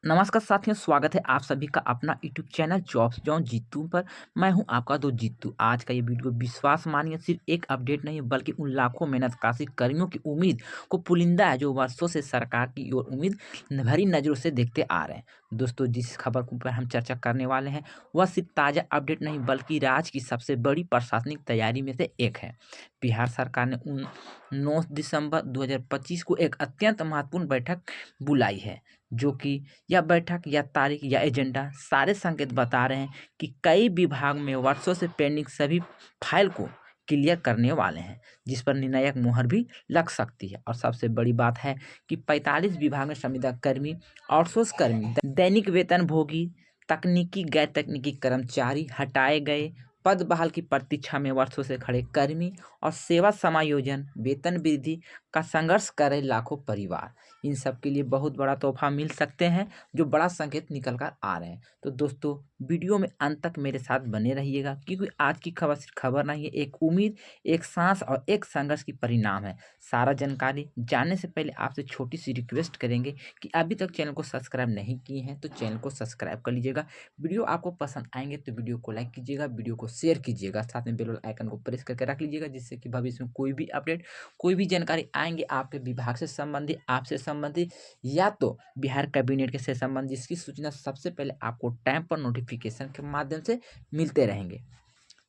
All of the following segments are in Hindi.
नमस्कार साथियों, स्वागत है आप सभी का अपना YouTube channel jobs John Jeetu पर। मैं हूं आपका दोस्त जीतू। आज का ये वीडियो विश्वास मानिए सिर्फ एक अपडेट नहीं है, बल्कि उन लाखों मेहनत काशी कर्मियों की उम्मीद को पुलिंदा है, जो वर्षों से सरकार की ओर उम्मीद भरी नज़रों से देखते आ रहे हैं। दोस्तों, जिस खबर को पर हम चर्चा करने वाले हैं वह सिर्फ ताज़ा अपडेट नहीं, बल्कि राज्य की सबसे बड़ी प्रशासनिक तैयारी में से एक है। बिहार सरकार ने 9 दिसंबर 2025 को एक अत्यंत महत्वपूर्ण बैठक बुलाई है, जो कि यह बैठक या तारीख या एजेंडा सारे संकेत बता रहे हैं कि कई विभाग में वर्षों से पेंडिंग सभी फाइल को क्लियर करने वाले हैं, जिस पर निर्णायक मुहर भी लग सकती है। और सबसे बड़ी बात है कि 45 विभाग में संविदा कर्मी, आउटसोर्स कर्मी, दैनिक वेतन भोगी, तकनीकी गैर तकनीकी कर्मचारी, हटाए गए पद बहाल की प्रतीक्षा में वर्षों से खड़े कर्मी और सेवा समायोजन वेतन वृद्धि का संघर्ष कर रहे लाखों परिवार, इन सब के लिए बहुत बड़ा तोहफा मिल सकते हैं, जो बड़ा संकेत निकल कर आ रहे हैं। तो दोस्तों, वीडियो में अंत तक मेरे साथ बने रहिएगा, क्योंकि आज की खबर सिर्फ खबर नहीं है, एक उम्मीद, एक सांस और एक संघर्ष की परिणाम है। सारा जानकारी जानने से पहले आपसे छोटी सी रिक्वेस्ट करेंगे कि अभी तक चैनल को सब्सक्राइब नहीं किए हैं तो चैनल को सब्सक्राइब कर लीजिएगा। वीडियो आपको पसंद आएंगे तो वीडियो को लाइक कीजिएगा, वीडियो को शेयर कीजिएगा, साथ में बेल आइकन को प्रेस करके रख लीजिएगा, जिससे कि भविष्य में कोई भी अपडेट, कोई भी जानकारी आएंगे आपके विभाग से संबंधित, आपसे संबंधित या तो बिहार कैबिनेट के से संबंधित, जिसकी सूचना सबसे पहले आपको टाइम पर नोटिफिकेशन के माध्यम से मिलते रहेंगे।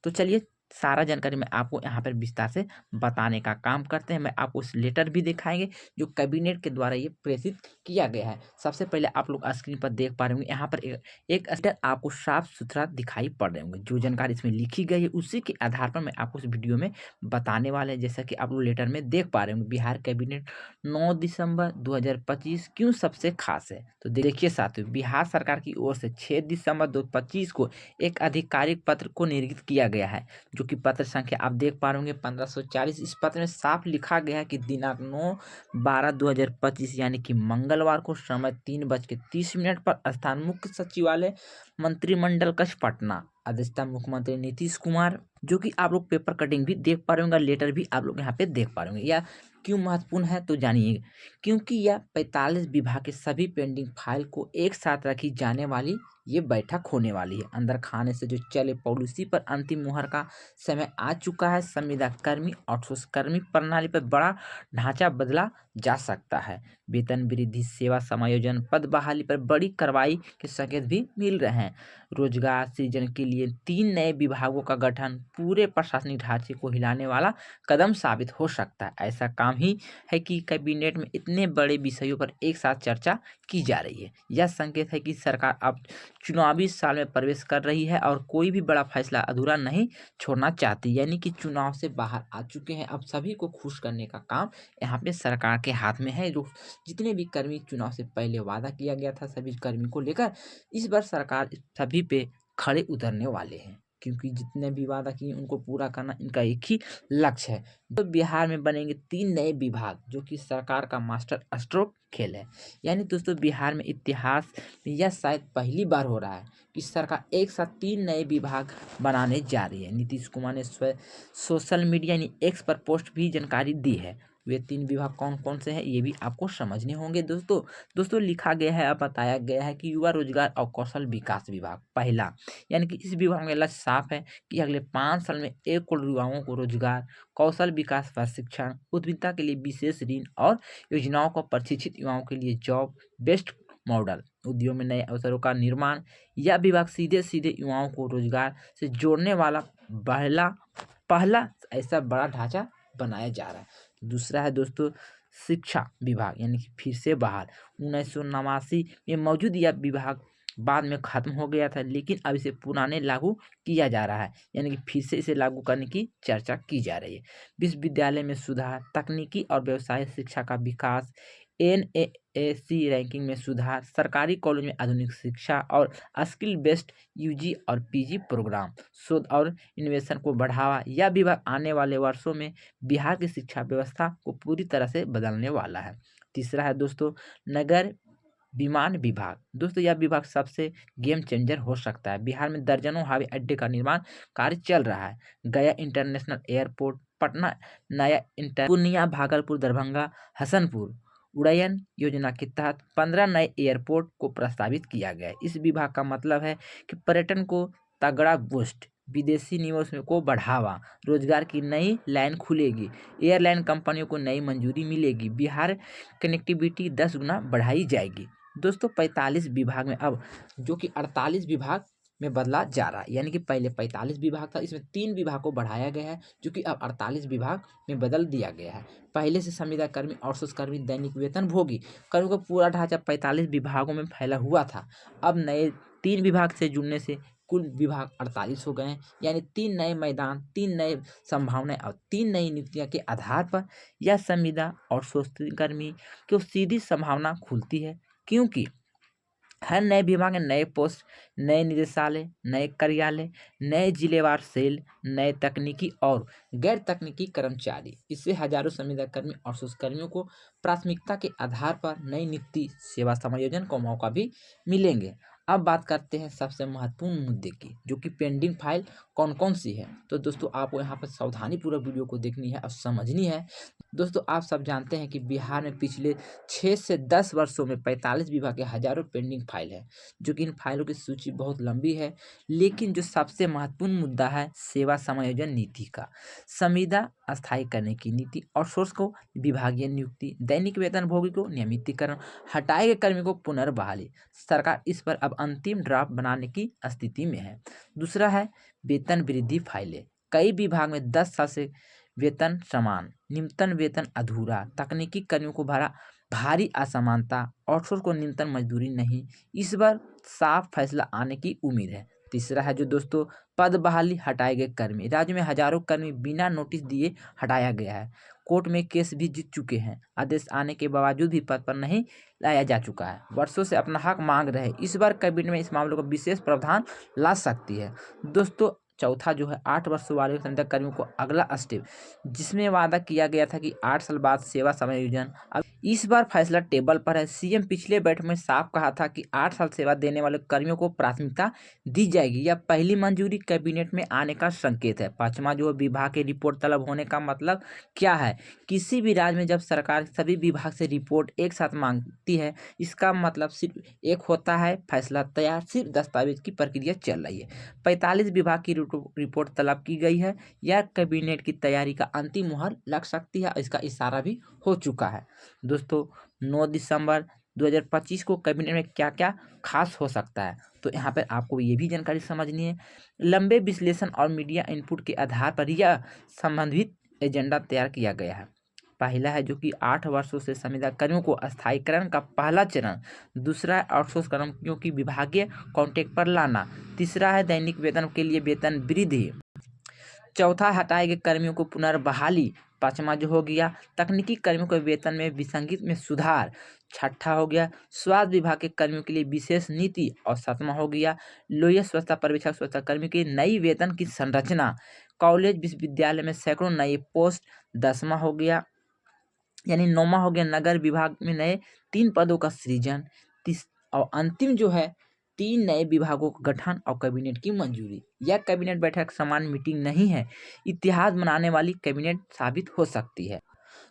तो चलिए, सारा जानकारी मैं आपको यहाँ पर विस्तार से बताने का काम करते हैं। मैं आपको उस लेटर भी दिखाएंगे जो कैबिनेट के द्वारा ये प्रेषित किया गया है। सबसे पहले आप लोग स्क्रीन पर देख पा रहे होंगे, यहाँ पर एक स्टेप आपको साफ सुथरा दिखाई पड़ रहे होंगे। जो जानकारी इसमें लिखी गई है उसी के आधार पर मैं आपको इस वीडियो में बताने वाले हैं। जैसा कि आप लोग लेटर में देख पा रहे होंगे, बिहार कैबिनेट 9 दिसंबर 2025 क्यों सबसे खास है। तो देखिए साथियों, बिहार सरकार की ओर से 6 दिसंबर 2025 को एक आधिकारिक पत्र को निर्गत किया गया है, जो कि पत्र संख्या आप देख पा रहे होंगे 1540। इस पत्र में साफ लिखा गया है कि दिनांक 9/12/2025 यानी कि मंगलवार को समय 3:30 पर स्थान मुख्य सचिवालय, मंत्रिमंडल कक्ष, पटना, अध्यक्षता मुख्यमंत्री नीतीश कुमार, जो कि आप लोग पेपर कटिंग भी देख पा रहे होंगे, लेटर भी आप लोग यहाँ पे देख पा रहे होंगे। या क्यों महत्वपूर्ण है तो जानिए, क्योंकि यह 45 विभाग के सभी पेंडिंग फाइल को एक साथ रखी जाने वाली ये बैठक होने वाली है। अंदर खाने से जो चले पॉलिसी पर अंतिम मुहर का समय आ चुका है। संविदा कर्मी, आउटसोर्स कर्मी प्रणाली पर बड़ा ढांचा बदला जा सकता है। वेतन वृद्धि, सेवा समायोजन, पद बहाली पर बड़ी कार्रवाई के संकेत भी मिल रहे हैं। रोजगार सृजन के लिए 3 नए विभागों का गठन पूरे प्रशासनिक ढांचे को हिलाने वाला कदम साबित हो सकता है। ऐसा काम ही है कि कैबिनेट में इतने बड़े विषयों पर एक साथ चर्चा की जा रही है। यह संकेत है कि सरकार अब चुनावी साल में प्रवेश कर रही है और कोई भी बड़ा फैसला अधूरा नहीं छोड़ना चाहती। यानी कि चुनाव से बाहर आ चुके हैं, अब सभी को खुश करने का काम यहाँ पे सरकार के हाथ में है। जो जितने भी कर्मी चुनाव से पहले वादा किया गया था सभी कर्मी को लेकर, इस बार सरकार सभी पे खड़े उतरने वाले हैं, क्योंकि जितने भी वादा किए उनको पूरा करना इनका एक ही लक्ष्य है। तो बिहार में बनेंगे 3 नए विभाग, जो कि सरकार का मास्टर स्ट्रोक खेल है। यानी दोस्तों, बिहार में इतिहास में यह शायद पहली बार हो रहा है कि सरकार एक साथ 3 नए विभाग बनाने जा रही है। नीतीश कुमार ने सोशल मीडिया यानी एक्स पर पोस्ट भी जानकारी दी है। वे 3 विभाग कौन कौन से हैं ये भी आपको समझने होंगे। दोस्तों लिखा गया है, अब बताया गया है कि युवा रोजगार और कौशल विकास विभाग पहला, यानी कि इस विभाग में लक्ष्य साफ है कि अगले 5 साल में 1 करोड़ युवाओं को रोजगार, कौशल विकास, प्रशिक्षण, उद्यमिता के लिए विशेष ऋण और योजनाओं को प्रशिक्षित युवाओं के लिए जॉब बेस्ड मॉडल, उद्योग में नए अवसरों का निर्माण। यह विभाग सीधे सीधे युवाओं को रोजगार से जोड़ने वाला पहला पहला ऐसा बड़ा ढांचा बनाया जा रहा है। दूसरा है दोस्तों शिक्षा विभाग, यानी कि फिर से बहाल। 1989 में मौजूद यह विभाग बाद में खत्म हो गया था, लेकिन अब इसे पुराने लागू किया जा रहा है, यानी कि फिर से इसे लागू करने की चर्चा की जा रही है। विश्वविद्यालय में सुधार, तकनीकी और व्यवसायिक शिक्षा का विकास, एनएएसी रैंकिंग में सुधार, सरकारी कॉलेज में आधुनिक शिक्षा और स्किल बेस्ड यूजी और पीजी प्रोग्राम, शोध और इनोवेशन को बढ़ावा। यह विभाग आने वाले वर्षों में बिहार की शिक्षा व्यवस्था को पूरी तरह से बदलने वाला है। तीसरा है दोस्तों नगर विमान विभाग। दोस्तों यह विभाग सबसे गेम चेंजर हो सकता है। बिहार में दर्जनों हवाई अड्डे का निर्माण कार्य चल रहा है। गया इंटरनेशनल एयरपोर्ट, पटना नया इंटर, पूर्णिया, भागलपुर, दरभंगा, हसनपुर, उड़ान योजना के तहत 15 नए एयरपोर्ट को प्रस्तावित किया गया है। इस विभाग का मतलब है कि पर्यटन को तगड़ा बूस्ट, विदेशी निवेश को बढ़ावा, रोजगार की नई लाइन खुलेगी, एयरलाइन कंपनियों को नई मंजूरी मिलेगी, बिहार कनेक्टिविटी 10 गुना बढ़ाई जाएगी। दोस्तों 45 विभाग में अब जो कि 48 विभाग में बदला जा रहा है, यानी कि पहले 45 विभाग था, इसमें 3 विभाग को बढ़ाया गया है जो कि अब 48 विभाग में बदल दिया गया है। पहले से संविदा कर्मी, आउटसोर्स कर्मी, दैनिक वेतन भोगी कर्मियों का पूरा ढांचा 45 विभागों में फैला हुआ था। अब नए 3 विभाग से जुड़ने से कुल विभाग 48 हो गए हैं, यानी 3 नए मैदान, 3 नए संभावनाएं और 3 नई नियुक्तियां के आधार पर यह संविदा आउटसोर्स कर्मी को सीधी संभावना खुलती है, क्योंकि हर नए विभाग में नए पोस्ट, नए निदेशालय, नए कार्यालय, नए जिलेवार सेल, नए तकनीकी और गैर तकनीकी कर्मचारी, इससे हजारों संविदा कर्मी और कर्मियों को प्राथमिकता के आधार पर नई नियुक्ति, सेवा समायोजन का मौका भी मिलेंगे। अब बात करते हैं सबसे महत्वपूर्ण मुद्दे की, जो कि पेंडिंग फाइल कौन कौन सी है। तो दोस्तों आपको यहाँ पर सावधानी पूर्वक वीडियो को देखनी है और समझनी है। दोस्तों आप सब जानते हैं कि बिहार में पिछले 6 से 10 वर्षों में 45 विभाग के हजारों पेंडिंग फाइल है, जो कि इन फाइलों की सूची बहुत लंबी है। लेकिन जो सबसे महत्वपूर्ण मुद्दा है सेवा समायोजन नीति का, संविदा अस्थायी करने की नीति, आउटसोर्स को विभागीय नियुक्ति, दैनिक वेतन भोगी को नियमितीकरण, हटाए गए कर्मी को पुनर्बहाली, सरकार इस पर अब अंतिम ड्राफ्ट बनाने की स्थिति में है। दूसरा है वेतन वृद्धि फाइलें, कई विभाग में 10 साल से वेतन समान, न्यूनतम वेतन अधूरा, तकनीकी कर्मियों को भारी असमानता, आउटसोर्स को न्यूनतम मजदूरी नहीं, इस बार साफ फैसला आने की उम्मीद है। तीसरा है जो दोस्तों पद बहाली, हटाए गए कर्मी, राज्य में हजारों कर्मी बिना नोटिस दिए हटाया गया है, कोर्ट में केस भी जीत चुके हैं, आदेश आने के बावजूद भी पद पर नहीं लाया जा चुका है, वर्षों से अपना हक मांग रहे, इस बार कैबिनेट में इस मामले को विशेष प्रावधान ला सकती है। दोस्तों चौथा जो है 8 वर्ष वाले संविदा कर्मियों को अगला स्टेप, जिसमें वादा किया गया था कि 8 साल बाद सेवा समायोजन, अब इस बार फैसला टेबल पर है। सीएम पिछले बैठक में साफ कहा था कि 8 साल सेवा देने वाले कर्मियों को प्राथमिकता दी जाएगी। यह पहली मंजूरी कैबिनेट में आने का संकेत है। पांचवा जो है विभाग की रिपोर्ट तलब होने का मतलब क्या है, किसी भी राज्य में जब सरकार सभी विभाग से रिपोर्ट एक साथ मांगती है, इसका मतलब सिर्फ एक होता है फैसला तैयार, सिर्फ दस्तावेज की प्रक्रिया चल रही है। 45 विभाग की रिपोर्ट तलब की गई है, यह कैबिनेट की तैयारी का अंतिम मुहर लग सकती है, इसका इशारा भी हो चुका है। दोस्तों 9 दिसंबर 2025 को कैबिनेट में क्या क्या खास हो सकता है, तो यहाँ पर आपको ये भी जानकारी समझनी है। लंबे विश्लेषण और मीडिया इनपुट के आधार पर यह संबंधित एजेंडा तैयार किया गया है। पहला है जो कि 8 वर्षों से संविदा कर्मियों को अस्थायीकरण का पहला चरण, दूसरा है आउटसोर्स कर्मियों की विभागीय कॉन्ट्रैक्ट पर लाना, तीसरा है दैनिक वेतन के लिए वेतन वृद्धि, चौथा हटाए गए कर्मियों को पुनर्बहाली, पांचवा जो हो गया तकनीकी कर्मियों के वेतन में विसंगति में सुधार, छठा हो गया स्वास्थ्य विभाग के कर्मियों के लिए विशेष नीति, और सातवां हो गया लोहिया स्वच्छता पर्यवेक्षक स्वच्छता कर्मी की नई वेतन की संरचना, कॉलेज विश्वविद्यालय में सैकड़ों नए पोस्ट, दसवां हो गया यानी नौवां हो गया नगर विभाग में नए 3 पदों का सृजन, और अंतिम जो है 3 नए विभागों का गठन और कैबिनेट की मंजूरी। यह कैबिनेट बैठक सामान्य मीटिंग नहीं है, इतिहास बनाने वाली कैबिनेट साबित हो सकती है।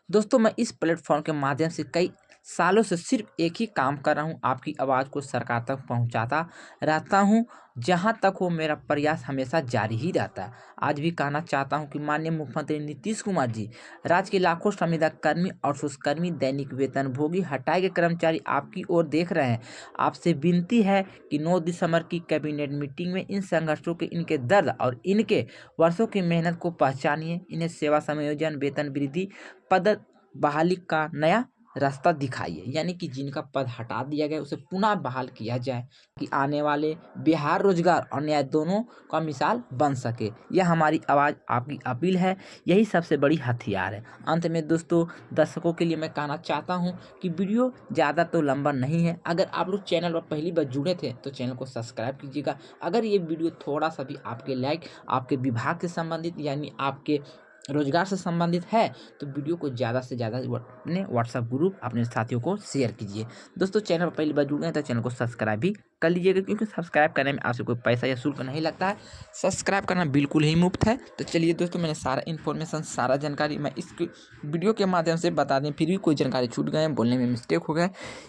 दोस्तों मैं इस प्लेटफॉर्म के माध्यम से कई सालों से सिर्फ एक ही काम कर रहा हूँ, आपकी आवाज़ को सरकार तक पहुँचाता रहता हूँ। जहाँ तक हो मेरा प्रयास हमेशा जारी ही रहता है। आज भी कहना चाहता हूँ कि माननीय मुख्यमंत्री नीतीश कुमार जी, राज्य के लाखों संविदा कर्मी और कर्मी, दैनिक वेतन भोगी, हटाए गए कर्मचारी आपकी ओर देख रहे हैं। आपसे विनती है कि 9 दिसंबर की कैबिनेट मीटिंग में इन संघर्षों के, इनके दर्द और इनके वर्षों की मेहनत को पहचानिए, इन्हें सेवा समायोजन, वेतन वृद्धि, पद बहाली का नया रास्ता दिखाइए, यानी कि जिनका पद हटा दिया गया उसे पुनः बहाल किया जाए, कि आने वाले बिहार रोजगार और न्याय दोनों का मिसाल बन सके। यह हमारी आवाज़, आपकी अपील है, यही सबसे बड़ी हथियार है। अंत में दोस्तों दर्शकों के लिए मैं कहना चाहता हूं कि वीडियो ज़्यादा तो लंबा नहीं है। अगर आप लोग चैनल पर पहली बार जुड़े थे तो चैनल को सब्सक्राइब कीजिएगा। अगर ये वीडियो थोड़ा सा भी आपके लाइक, आपके विभाग से संबंधित यानी आपके रोजगार से संबंधित है तो वीडियो को ज़्यादा से ज़्यादा अपने व्हाट्सएप ग्रुप अपने साथियों को शेयर कीजिए। दोस्तों चैनल पर पहली बार जुड़ गए हैं तो चैनल को सब्सक्राइब भी कर लीजिएगा, क्योंकि सब्सक्राइब करने में आपसे कोई पैसा या शुल्क नहीं लगता है। सब्सक्राइब करना बिल्कुल ही मुफ्त है। तो चलिए दोस्तों, मैंने सारा इन्फॉर्मेशन, सारा जानकारी मैं इस वीडियो के माध्यम से बता दें। फिर भी कोई जानकारी छूट गए, बोलने में मिस्टेक हो गए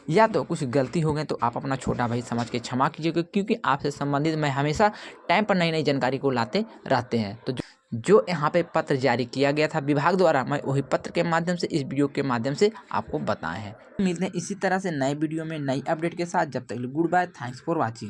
या तो कुछ गलती हो गए तो आप अपना छोटा भाई समझ के क्षमा कीजिएगा, क्योंकि आपसे संबंधित मैं हमेशा टाइम पर नई नई जानकारी को लाते रहते हैं। तो जो यहाँ पे पत्र जारी किया गया था विभाग द्वारा, मैं वही पत्र के माध्यम से इस वीडियो के माध्यम से आपको बताए हैं। मिलते हैं इसी तरह से नए वीडियो में नई अपडेट के साथ। जब तक good bye, thanks for watching.